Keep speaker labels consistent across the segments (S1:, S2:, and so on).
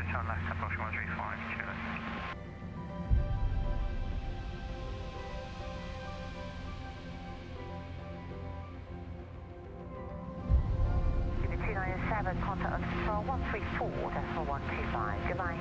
S1: turn left, approach 135, cheers.
S2: Unit 297, contact on control 134.125, goodbye.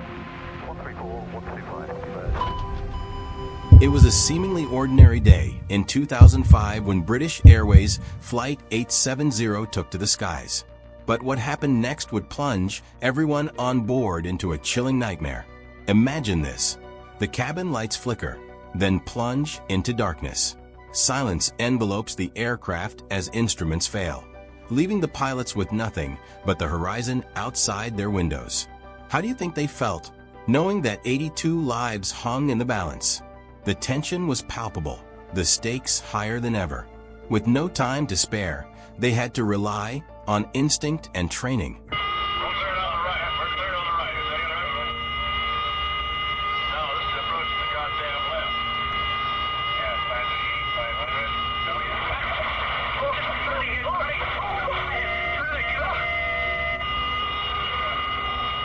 S3: 134.125. It was a seemingly ordinary day in 2005 when British Airways Flight 870 took to the skies. But what happened next would plunge everyone on board into a chilling nightmare. Imagine this. The cabin lights flicker, then plunge into darkness. Silence envelopes the aircraft as instruments fail, leaving the pilots with nothing but the horizon outside their windows. How do you think they felt, knowing that 82 lives hung in the balance? The tension was palpable, the stakes higher than ever. With no time to spare, they had to rely on instinct and training.
S4: We're cleared on the right. We're cleared on the right. Is that right? No, this is approaching the goddamn left. Yeah, find the E500.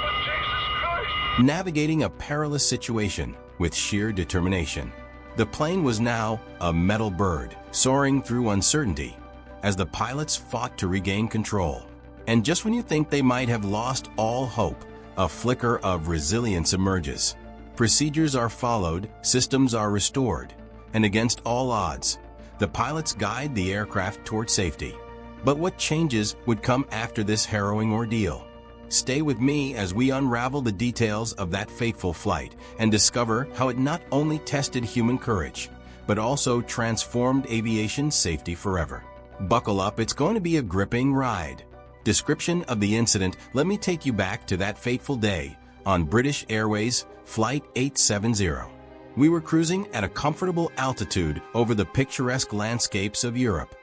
S4: No, Jesus Christ!
S3: Navigating a perilous situation with sheer determination. The plane was now a metal bird, soaring through uncertainty, as the pilots fought to regain control. And just when you think they might have lost all hope, a flicker of resilience emerges. Procedures are followed, systems are restored, and against all odds, the pilots guide the aircraft toward safety. But what changes would come after this harrowing ordeal? Stay with me as we unravel the details of that fateful flight and discover how it not only tested human courage, but also transformed aviation safety forever. Buckle up, it's going to be a gripping ride. Description of the incident: let me take you back to that fateful day on British Airways Flight 870. We were cruising at a comfortable altitude over the picturesque landscapes of Europe,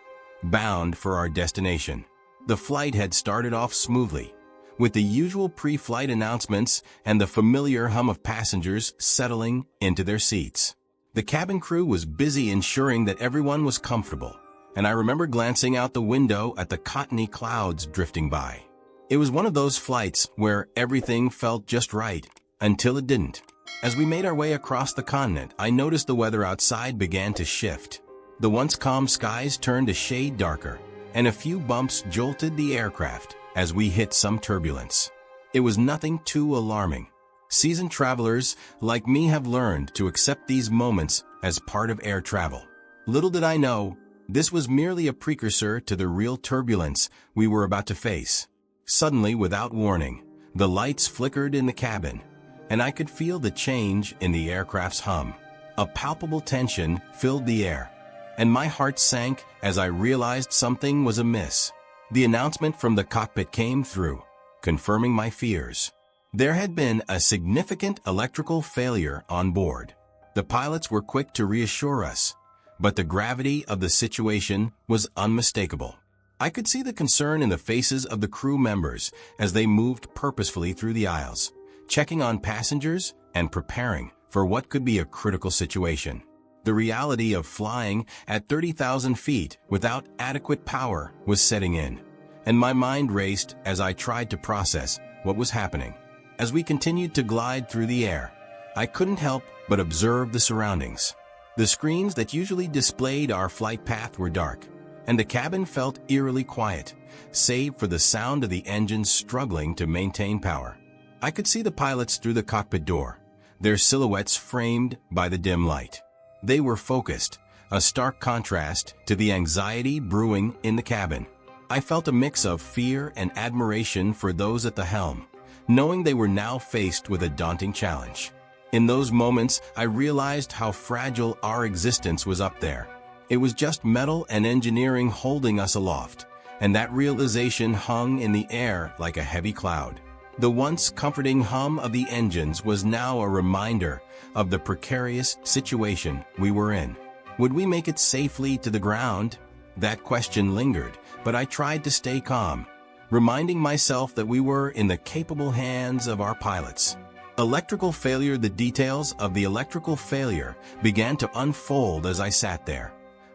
S3: bound for our destination. The flight had started off smoothly, with the usual pre-flight announcements and the familiar hum of passengers settling into their seats. The cabin crew was busy ensuring that everyone was comfortable, and I remember glancing out the window at the cottony clouds drifting by. It was one of those flights where everything felt just right, until it didn't. As we made our way across the continent, I noticed the weather outside began to shift. The once calm skies turned a shade darker, and a few bumps jolted the aircraft as we hit some turbulence. It was nothing too alarming. Seasoned travelers like me have learned to accept these moments as part of air travel. Little did I know, this was merely a precursor to the real turbulence we were about to face. Suddenly, without warning, the lights flickered in the cabin, and I could feel the change in the aircraft's hum. A palpable tension filled the air, and my heart sank as I realized something was amiss. The announcement from the cockpit came through, confirming my fears. There had been a significant electrical failure on board. The pilots were quick to reassure us, but the gravity of the situation was unmistakable. I could see the concern in the faces of the crew members as they moved purposefully through the aisles, checking on passengers and preparing for what could be a critical situation. The reality of flying at 30,000 feet without adequate power was setting in, and my mind raced as I tried to process what was happening. As we continued to glide through the air, I couldn't help but observe the surroundings. The screens that usually displayed our flight path were dark, and the cabin felt eerily quiet, save for the sound of the engines struggling to maintain power. I could see the pilots through the cockpit door, their silhouettes framed by the dim light. They were focused, a stark contrast to the anxiety brewing in the cabin. I felt a mix of fear and admiration for those at the helm, knowing they were now faced with a daunting challenge. In those moments, I realized how fragile our existence was up there. It was just metal and engineering holding us aloft, and that realization hung in the air like a heavy cloud. The once comforting hum of the engines was now a reminder of the precarious situation we were in. Would we make it safely to the ground? That question lingered, but I tried to stay calm, reminding myself that we were in the capable hands of our pilots. The details of the electrical failure began to unfold as I sat there,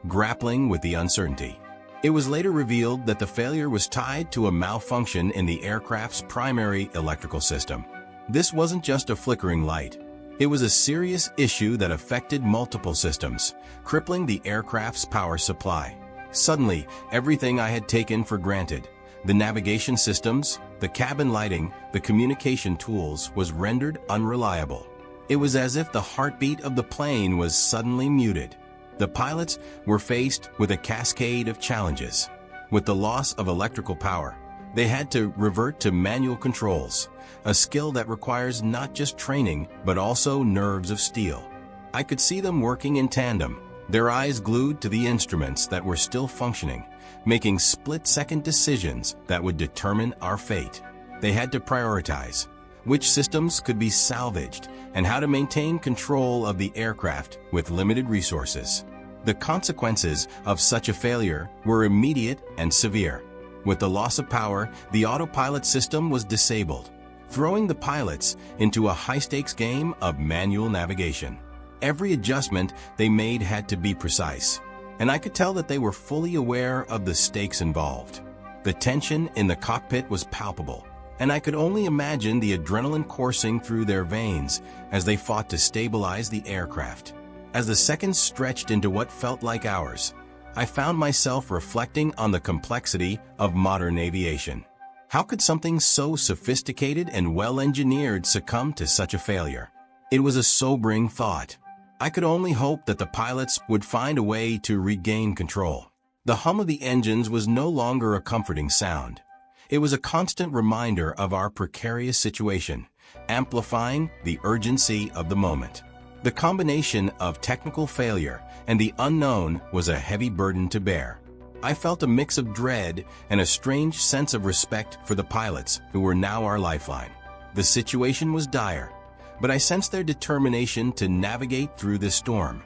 S3: grappling with the uncertainty. It was later revealed that the failure was tied to a malfunction in the aircraft's primary electrical system. This wasn't just a flickering light. It was a serious issue that affected multiple systems, crippling the aircraft's power supply. Suddenly, everything I had taken for granted, the navigation systems, the cabin lighting, the communication tools, was rendered unreliable. It was as if the heartbeat of the plane was suddenly muted. The pilots were faced with a cascade of challenges. With the loss of electrical power, they had to revert to manual controls, a skill that requires not just training, but also nerves of steel. I could see them working in tandem, their eyes glued to the instruments that were still functioning, making split-second decisions that would determine our fate. They had to prioritize which systems could be salvaged and how to maintain control of the aircraft with limited resources. The consequences of such a failure were immediate and severe. With the loss of power, the autopilot system was disabled, throwing the pilots into a high-stakes game of manual navigation. Every adjustment they made had to be precise, and I could tell that they were fully aware of the stakes involved. The tension in the cockpit was palpable, and I could only imagine the adrenaline coursing through their veins as they fought to stabilize the aircraft. As the seconds stretched into what felt like hours, I found myself reflecting on the complexity of modern aviation. How could something so sophisticated and well-engineered succumb to such a failure? It was a sobering thought. I could only hope that the pilots would find a way to regain control. The hum of the engines was no longer a comforting sound. It was a constant reminder of our precarious situation, amplifying the urgency of the moment. The combination of technical failure and the unknown was a heavy burden to bear. I felt a mix of dread and a strange sense of respect for the pilots who were now our lifeline. The situation was dire, but I sensed their determination to navigate through this storm,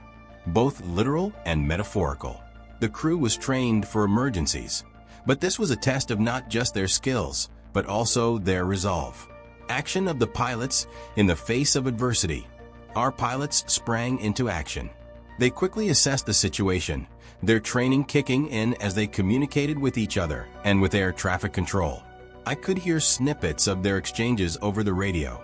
S3: both literal and metaphorical. The crew was trained for emergencies, but this was a test of not just their skills, but also their resolve. Action of the pilots in the face of adversity. Our pilots sprang into action. They quickly assessed the situation, their training kicking in as they communicated with each other and with air traffic control. I could hear snippets of their exchanges over the radio,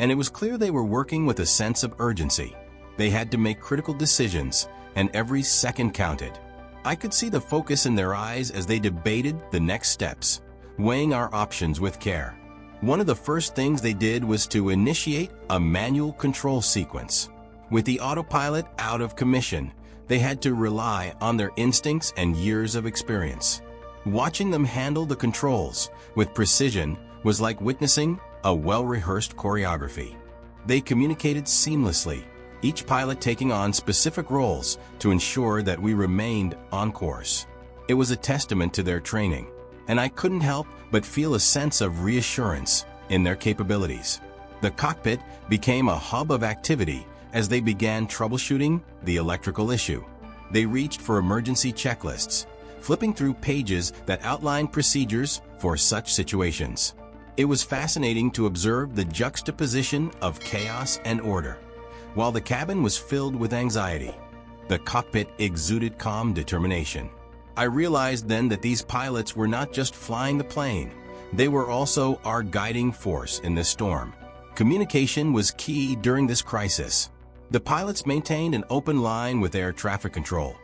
S3: and it was clear they were working with a sense of urgency. They had to make critical decisions, and every second counted. I could see the focus in their eyes as they debated the next steps, weighing our options with care. One of the first things they did was to initiate a manual control sequence. With the autopilot out of commission, they had to rely on their instincts and years of experience. Watching them handle the controls with precision was like witnessing a well-rehearsed choreography. They communicated seamlessly, each pilot taking on specific roles to ensure that we remained on course. It was a testament to their training, and I couldn't help but feel a sense of reassurance in their capabilities. The cockpit became a hub of activity as they began troubleshooting the electrical issue. They reached for emergency checklists, flipping through pages that outlined procedures for such situations. It was fascinating to observe the juxtaposition of chaos and order. While the cabin was filled with anxiety, the cockpit exuded calm determination. I realized then that these pilots were not just flying the plane, they were also our guiding force in this storm. Communication was key during this crisis. The pilots maintained an open line with air traffic control,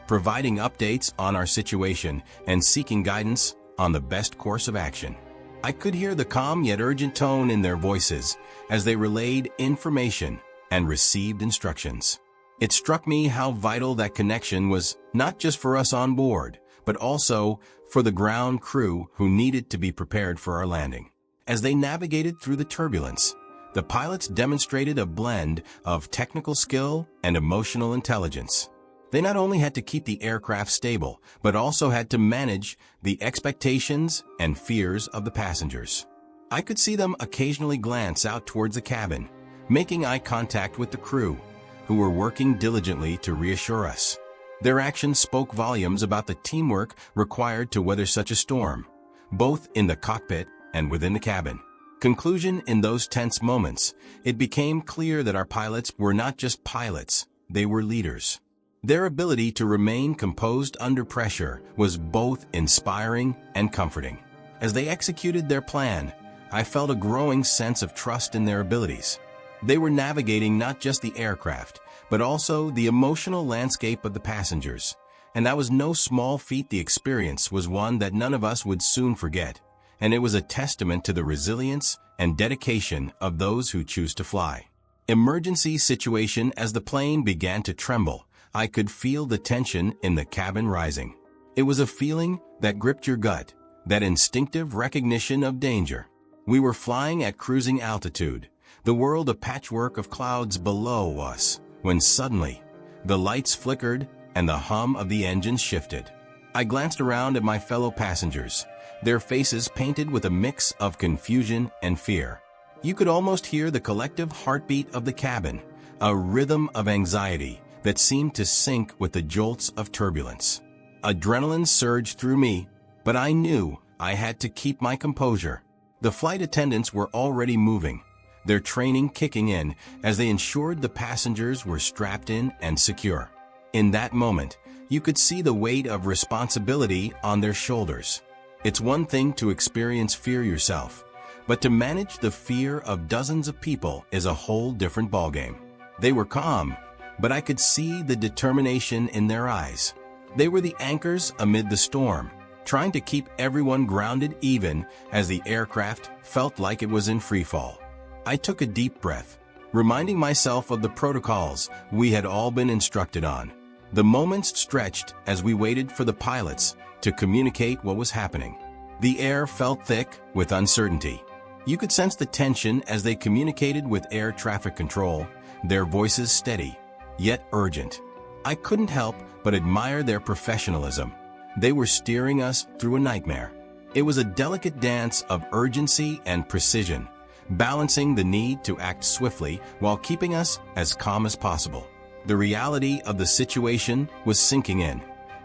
S3: providing updates on our situation and seeking guidance on the best course of action. I could hear the calm yet urgent tone in their voices as they relayed information and received instructions. It struck me how vital that connection was, not just for us on board, but also for the ground crew who needed to be prepared for our landing. As they navigated through the turbulence, the pilots demonstrated a blend of technical skill and emotional intelligence. They not only had to keep the aircraft stable, but also had to manage the expectations and fears of the passengers. I could see them occasionally glance out towards the cabin, making eye contact with the crew, who were working diligently to reassure us. Their actions spoke volumes about the teamwork required to weather such a storm, both in the cockpit and within the cabin. Conclusion: in those tense moments, it became clear that our pilots were not just pilots, they were leaders. Their ability to remain composed under pressure was both inspiring and comforting. As they executed their plan, I felt a growing sense of trust in their abilities. They were navigating not just the aircraft, but also the emotional landscape of the passengers. And that was no small feat. The experience was one that none of us would soon forget, and it was a testament to the resilience and dedication of those who choose to fly. Emergency situation. As the plane began to tremble, I could feel the tension in the cabin rising. It was a feeling that gripped your gut, that instinctive recognition of danger. We were flying at cruising altitude, the world a patchwork of clouds below us, when suddenly, the lights flickered and the hum of the engine shifted. I glanced around at my fellow passengers, their faces painted with a mix of confusion and fear. You could almost hear the collective heartbeat of the cabin, a rhythm of anxiety that seemed to sync with the jolts of turbulence. Adrenaline surged through me, but I knew I had to keep my composure. The flight attendants were already moving, their training kicking in as they ensured the passengers were strapped in and secure. In that moment, you could see the weight of responsibility on their shoulders. It's one thing to experience fear yourself, but to manage the fear of dozens of people is a whole different ballgame. They were calm, but I could see the determination in their eyes. They were the anchors amid the storm, trying to keep everyone grounded even as the aircraft felt like it was in freefall. I took a deep breath, reminding myself of the protocols we had all been instructed on. The moments stretched as we waited for the pilots to communicate what was happening. The air felt thick with uncertainty. You could sense the tension as they communicated with air traffic control, their voices steady, yet urgent. I couldn't help but admire their professionalism. They were steering us through a nightmare. It was a delicate dance of urgency and precision, balancing the need to act swiftly while keeping us as calm as possible. The reality of the situation was sinking in,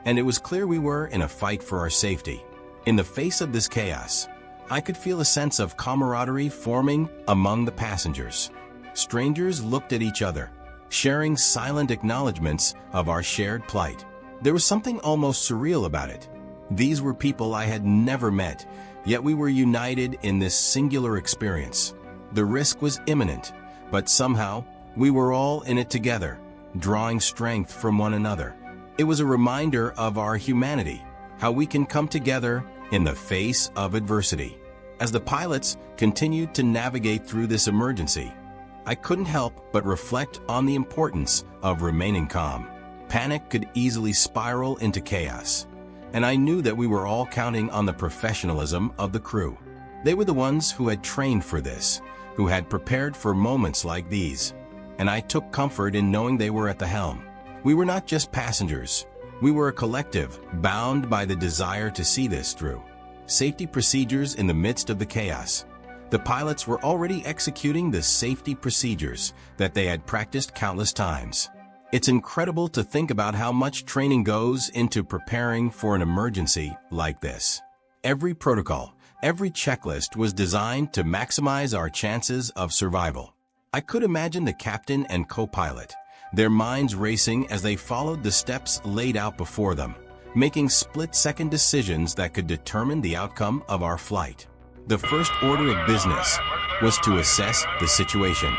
S3: and it was clear we were in a fight for our safety. In the face of this chaos, I could feel a sense of camaraderie forming among the passengers. Strangers looked at each other, sharing silent acknowledgments of our shared plight. There was something almost surreal about it. These were people I had never met, yet we were united in this singular experience. The risk was imminent, but somehow we were all in it together, drawing strength from one another. It was a reminder of our humanity, how we can come together in the face of adversity. As the pilots continued to navigate through this emergency, I couldn't help but reflect on the importance of remaining calm. Panic could easily spiral into chaos, and I knew that we were all counting on the professionalism of the crew. They were the ones who had trained for this, who had prepared for moments like these, and I took comfort in knowing they were at the helm. We were not just passengers. We were a collective, bound by the desire to see this through. Safety procedures in the midst of the chaos. The pilots were already executing the safety procedures that they had practiced countless times. It's incredible to think about how much training goes into preparing for an emergency like this. Every protocol, every checklist was designed to maximize our chances of survival. I could imagine the captain and co-pilot, their minds racing as they followed the steps laid out before them, making split-second decisions that could determine the outcome of our flight. The first order of business was to assess the situation.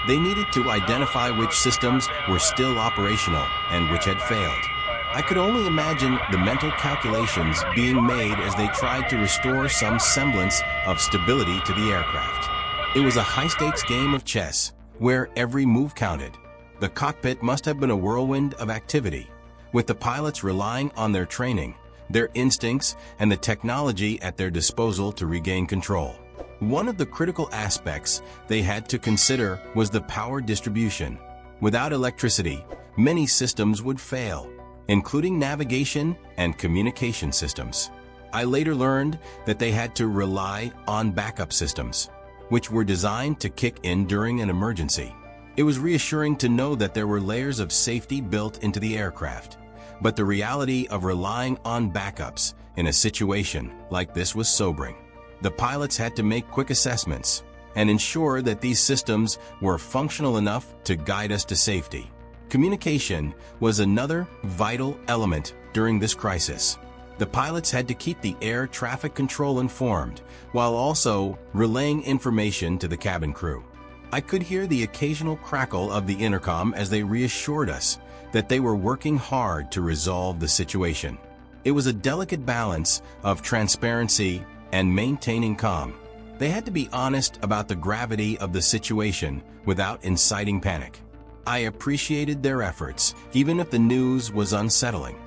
S3: They needed to identify which systems were still operational and which had failed. I could only imagine the mental calculations being made as they tried to restore some semblance of stability to the aircraft. It was a high-stakes game of chess, where every move counted. The cockpit must have been a whirlwind of activity, with the pilots relying on their training, their instincts, and the technology at their disposal to regain control. One of the critical aspects they had to consider was the power distribution. Without electricity, many systems would fail, including navigation and communication systems. I later learned that they had to rely on backup systems, which were designed to kick in during an emergency. It was reassuring to know that there were layers of safety built into the aircraft, but the reality of relying on backups in a situation like this was sobering. The pilots had to make quick assessments and ensure that these systems were functional enough to guide us to safety. Communication was another vital element during this crisis. The pilots had to keep the air traffic control informed, while also relaying information to the cabin crew. I could hear the occasional crackle of the intercom as they reassured us that they were working hard to resolve the situation. It was a delicate balance of transparency and maintaining calm. They had to be honest about the gravity of the situation without inciting panic. I appreciated their efforts, even if the news was unsettling.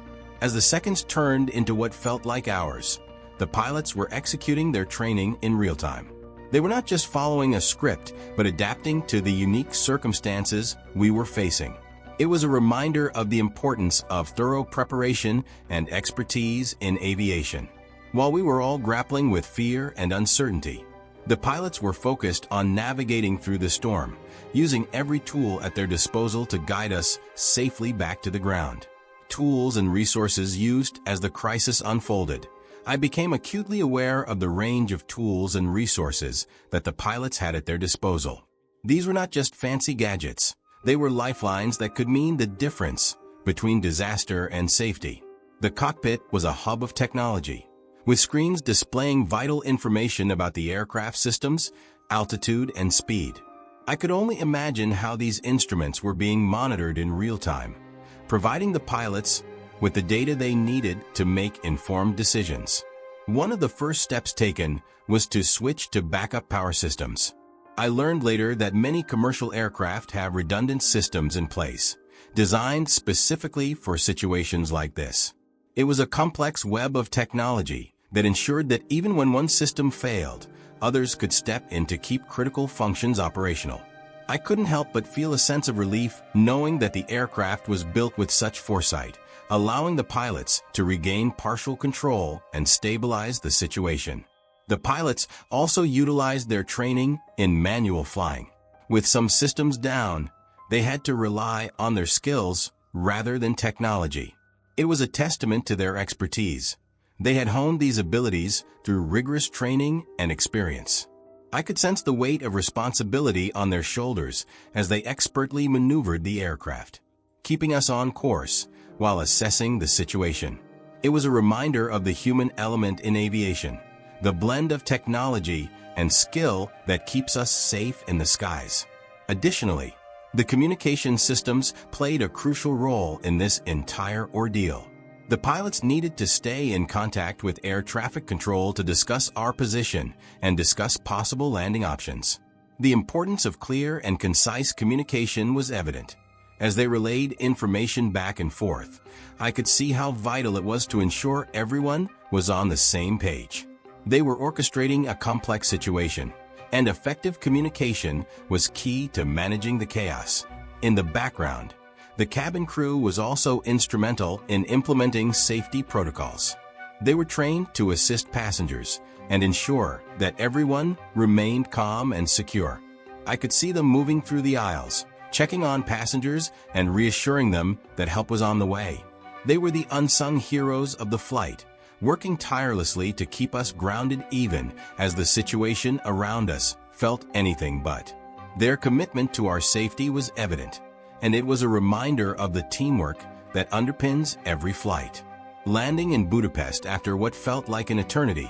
S3: As the seconds turned into what felt like hours, the pilots were executing their training in real time. They were not just following a script, but adapting to the unique circumstances we were facing. It was a reminder of the importance of thorough preparation and expertise in aviation. While we were all grappling with fear and uncertainty, the pilots were focused on navigating through the storm, using every tool at their disposal to guide us safely back to the ground. Tools and resources used as the crisis unfolded. I became acutely aware of the range of tools and resources that the pilots had at their disposal. These were not just fancy gadgets. They were lifelines that could mean the difference between disaster and safety. The cockpit was a hub of technology, with screens displaying vital information about the aircraft systems, altitude, and speed. I could only imagine how these instruments were being monitored in real time, providing the pilots with the data they needed to make informed decisions. One of the first steps taken was to switch to backup power systems. I learned later that many commercial aircraft have redundant systems in place, designed specifically for situations like this. It was a complex web of technology that ensured that even when one system failed, others could step in to keep critical functions operational. I couldn't help but feel a sense of relief knowing that the aircraft was built with such foresight, allowing the pilots to regain partial control and stabilize the situation. The pilots also utilized their training in manual flying. With some systems down, they had to rely on their skills rather than technology. It was a testament to their expertise. They had honed these abilities through rigorous training and experience. I could sense the weight of responsibility on their shoulders as they expertly maneuvered the aircraft, keeping us on course while assessing the situation. It was a reminder of the human element in aviation, the blend of technology and skill that keeps us safe in the skies. Additionally, the communication systems played a crucial role in this entire ordeal. The pilots needed to stay in contact with air traffic control to discuss our position and discuss possible landing options. The importance of clear and concise communication was evident. As they relayed information back and forth, I could see how vital it was to ensure everyone was on the same page. They were orchestrating a complex situation, and effective communication was key to managing the chaos. In the background, the cabin crew was also instrumental in implementing safety protocols. They were trained to assist passengers and ensure that everyone remained calm and secure. I could see them moving through the aisles, checking on passengers and reassuring them that help was on the way. They were the unsung heroes of the flight, working tirelessly to keep us grounded even as the situation around us felt anything but. Their commitment to our safety was evident, and it was a reminder of the teamwork that underpins every flight. Landing in Budapest after what felt like an eternity,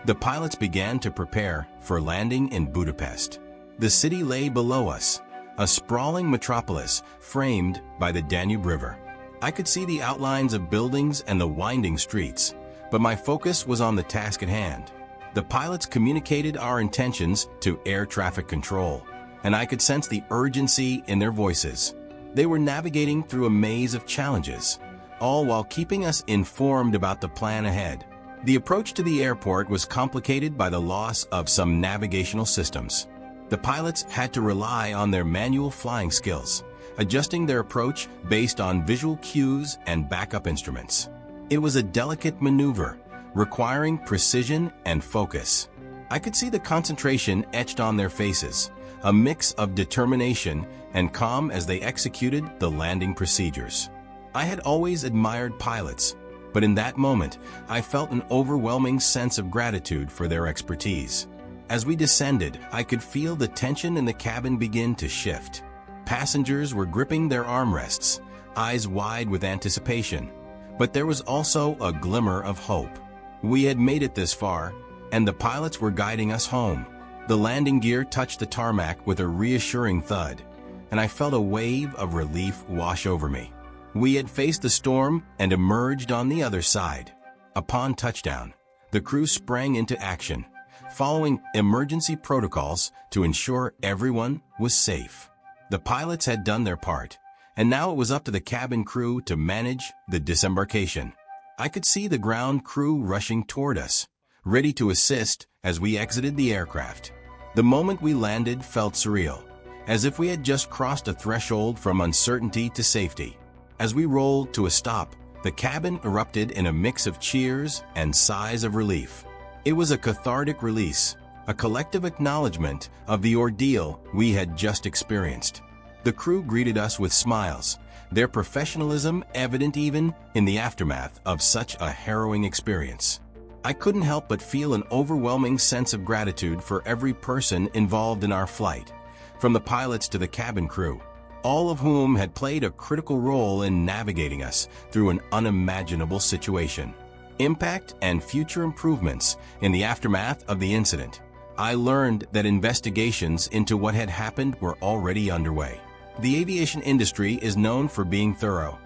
S3: the pilots began to prepare for landing in Budapest. The city lay below us, a sprawling metropolis framed by the Danube River. I could see the outlines of buildings and the winding streets, but my focus was on the task at hand. The pilots communicated our intentions to air traffic control, and I could sense the urgency in their voices. They were navigating through a maze of challenges, all while keeping us informed about the plan ahead. The approach to the airport was complicated by the loss of some navigational systems. The pilots had to rely on their manual flying skills, adjusting their approach based on visual cues and backup instruments. It was a delicate maneuver, requiring precision and focus. I could see the concentration etched on their faces, a mix of determination and calm as they executed the landing procedures. I had always admired pilots, but in that moment, I felt an overwhelming sense of gratitude for their expertise. As we descended, I could feel the tension in the cabin begin to shift. Passengers were gripping their armrests, eyes wide with anticipation, But there was also a glimmer of hope. We had made it this far, and the pilots were guiding us home. The landing gear touched the tarmac with a reassuring thud, and I felt a wave of relief wash over me. We had faced the storm and emerged on the other side. Upon touchdown, the crew sprang into action, following emergency protocols to ensure everyone was safe. The pilots had done their part, and now it was up to the cabin crew to manage the disembarkation. I could see the ground crew rushing toward us, ready to assist as we exited the aircraft. The moment we landed felt surreal, as if we had just crossed a threshold from uncertainty to safety. As we rolled to a stop, the cabin erupted in a mix of cheers and sighs of relief. It was a cathartic release, a collective acknowledgement of the ordeal we had just experienced. The crew greeted us with smiles, their professionalism evident even in the aftermath of such a harrowing experience. I couldn't help but feel an overwhelming sense of gratitude for every person involved in our flight, from the pilots to the cabin crew, all of whom had played a critical role in navigating us through an unimaginable situation. Impact and future improvements. In the aftermath of the incident, I learned that investigations into what had happened were already underway. The aviation industry is known for being thorough,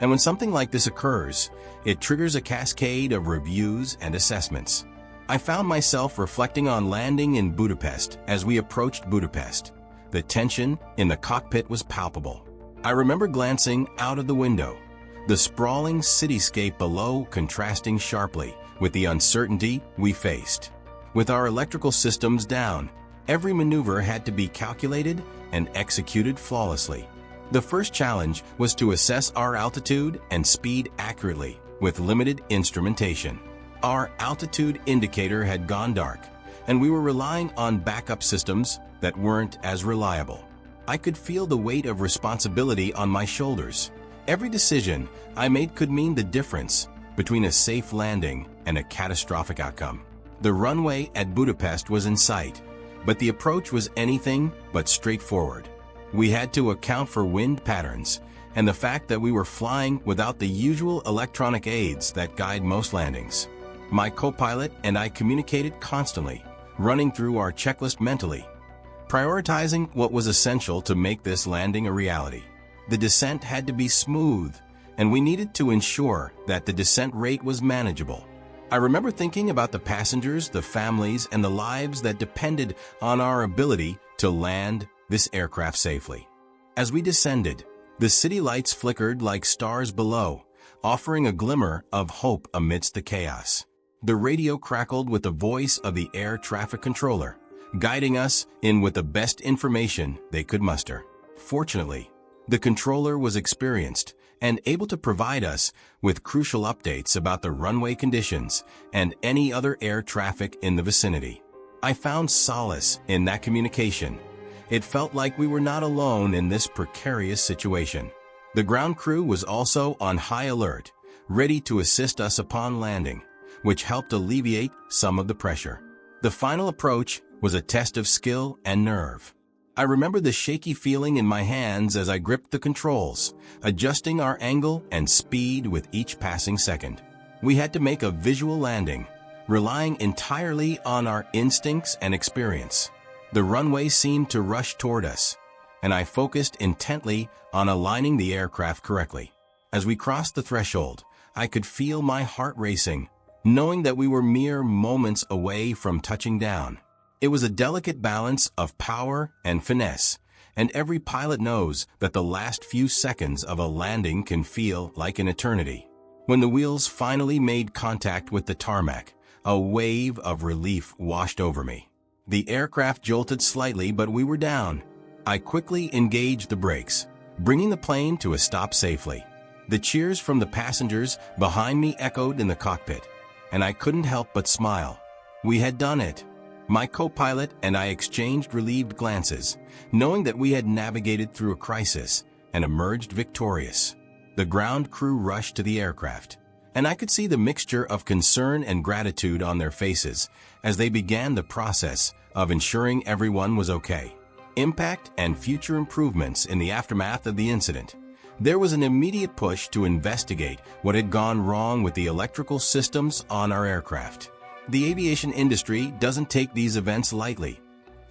S3: and when something like this occurs, it triggers a cascade of reviews and assessments. I found myself reflecting on landing in Budapest as we approached Budapest. The tension in the cockpit was palpable. I remember glancing out of the window, the sprawling cityscape below contrasting sharply with the uncertainty we faced. With our electrical systems down, every maneuver had to be calculated and executed flawlessly. The first challenge was to assess our altitude and speed accurately with limited instrumentation. Our altitude indicator had gone dark, and we were relying on backup systems that weren't as reliable. I could feel the weight of responsibility on my shoulders. Every decision I made could mean the difference between a safe landing and a catastrophic outcome. The runway at Budapest was in sight, but the approach was anything but straightforward. We had to account for wind patterns and the fact that we were flying without the usual electronic aids that guide most landings. My co-pilot and I communicated constantly, running through our checklist mentally, prioritizing what was essential to make this landing a reality. The descent had to be smooth, and we needed to ensure that the descent rate was manageable. I remember thinking about the passengers, the families, and the lives that depended on our ability to land this aircraft safely. As we descended, the city lights flickered like stars below, offering a glimmer of hope amidst the chaos. The radio crackled with the voice of the air traffic controller, guiding us in with the best information they could muster. Fortunately, the controller was experienced and able to provide us with crucial updates about the runway conditions and any other air traffic in the vicinity. I found solace in that communication. It felt like we were not alone in this precarious situation. The ground crew was also on high alert, ready to assist us upon landing, which helped alleviate some of the pressure. The final approach was a test of skill and nerve. I remember the shaky feeling in my hands as I gripped the controls, adjusting our angle and speed with each passing second. We had to make a visual landing, relying entirely on our instincts and experience. The runway seemed to rush toward us, and I focused intently on aligning the aircraft correctly. As we crossed the threshold, I could feel my heart racing, knowing that we were mere moments away from touching down. It was a delicate balance of power and finesse, and every pilot knows that the last few seconds of a landing can feel like an eternity. When the wheels finally made contact with the tarmac, a wave of relief washed over me. The aircraft jolted slightly, but we were down. I quickly engaged the brakes, bringing the plane to a stop safely. The cheers from the passengers behind me echoed in the cockpit, and I couldn't help but smile. We had done it. My co-pilot and I exchanged relieved glances, knowing that we had navigated through a crisis and emerged victorious. The ground crew rushed to the aircraft, and I could see the mixture of concern and gratitude on their faces as they began the process of ensuring everyone was okay. Impact and future improvements in the aftermath of the incident. There was an immediate push to investigate what had gone wrong with the electrical systems on our aircraft. The aviation industry doesn't take these events lightly,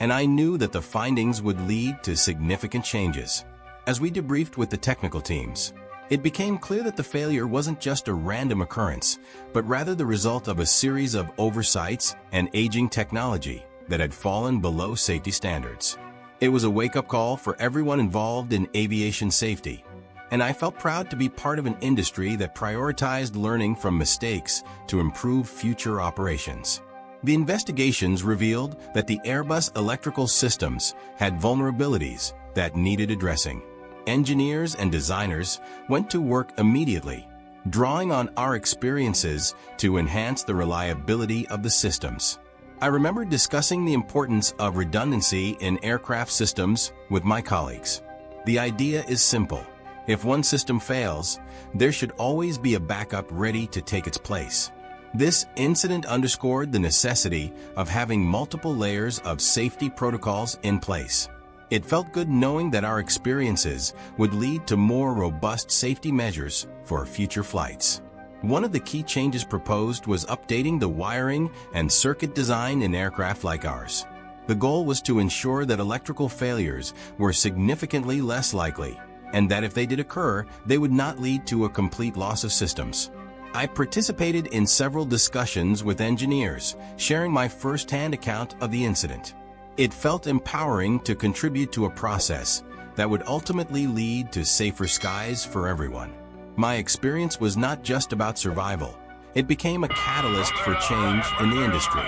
S3: and I knew that the findings would lead to significant changes. As we debriefed with the technical teams, it became clear that the failure wasn't just a random occurrence, but rather the result of a series of oversights and aging technology that had fallen below safety standards. It was a wake-up call for everyone involved in aviation safety, and I felt proud to be part of an industry that prioritized learning from mistakes to improve future operations. The investigations revealed that the Airbus electrical systems had vulnerabilities that needed addressing. Engineers and designers went to work immediately, drawing on our experiences to enhance the reliability of the systems. I remember discussing the importance of redundancy in aircraft systems with my colleagues. The idea is simple. If one system fails, there should always be a backup ready to take its place. This incident underscored the necessity of having multiple layers of safety protocols in place. It felt good knowing that our experiences would lead to more robust safety measures for future flights. One of the key changes proposed was updating the wiring and circuit design in aircraft like ours. The goal was to ensure that electrical failures were significantly less likely, and that if they did occur, they would not lead to a complete loss of systems. I participated in several discussions with engineers, sharing my first-hand account of the incident. It felt empowering to contribute to a process that would ultimately lead to safer skies for everyone. My experience was not just about survival. It became a catalyst for change in the industry.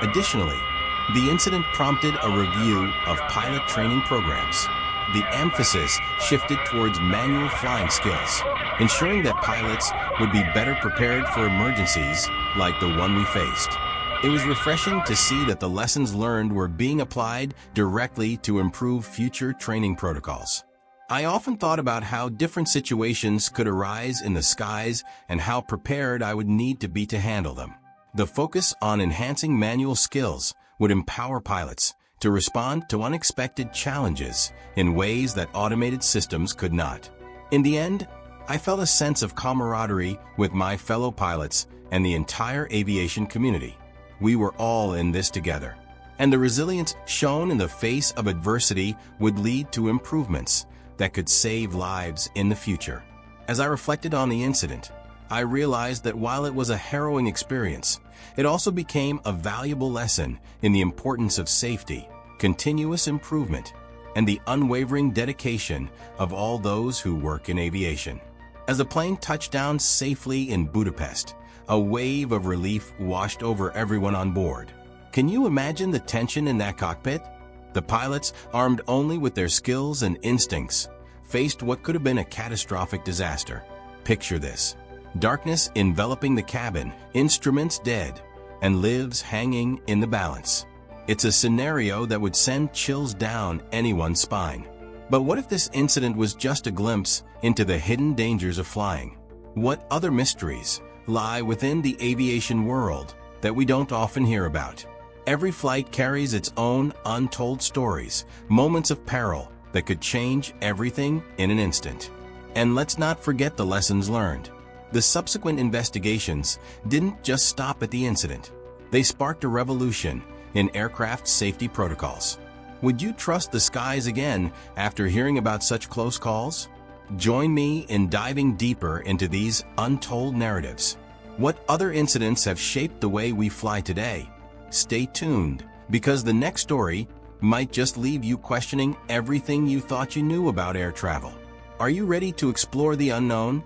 S3: Additionally, the incident prompted a review of pilot training programs. The emphasis shifted towards manual flying skills, ensuring that pilots would be better prepared for emergencies like the one we faced. It was refreshing to see that the lessons learned were being applied directly to improve future training protocols. I often thought about how different situations could arise in the skies and how prepared I would need to be to handle them. The focus on enhancing manual skills would empower pilots to respond to unexpected challenges in ways that automated systems could not. In the end, I felt a sense of camaraderie with my fellow pilots and the entire aviation community. We were all in this together, and the resilience shown in the face of adversity would lead to improvements that could save lives in the future. As I reflected on the incident, I realized that while it was a harrowing experience, it also became a valuable lesson in the importance of safety, continuous improvement, and the unwavering dedication of all those who work in aviation. As the plane touched down safely in Budapest, a wave of relief washed over everyone on board. Can you imagine the tension in that cockpit? The pilots, armed only with their skills and instincts, faced what could have been a catastrophic disaster. Picture this: darkness enveloping the cabin, instruments dead, and lives hanging in the balance. It's a scenario that would send chills down anyone's spine. But what if this incident was just a glimpse into the hidden dangers of flying? What other mysteries lie within the aviation world that we don't often hear about? Every flight carries its own untold stories, moments of peril that could change everything in an instant. And let's not forget the lessons learned. The subsequent investigations didn't just stop at the incident. They sparked a revolution in aircraft safety protocols. Would you trust the skies again after hearing about such close calls? Join me in diving deeper into these untold narratives. What other incidents have shaped the way we fly today? Stay tuned, because the next story might just leave you questioning everything you thought you knew about air travel. Are you ready to explore the unknown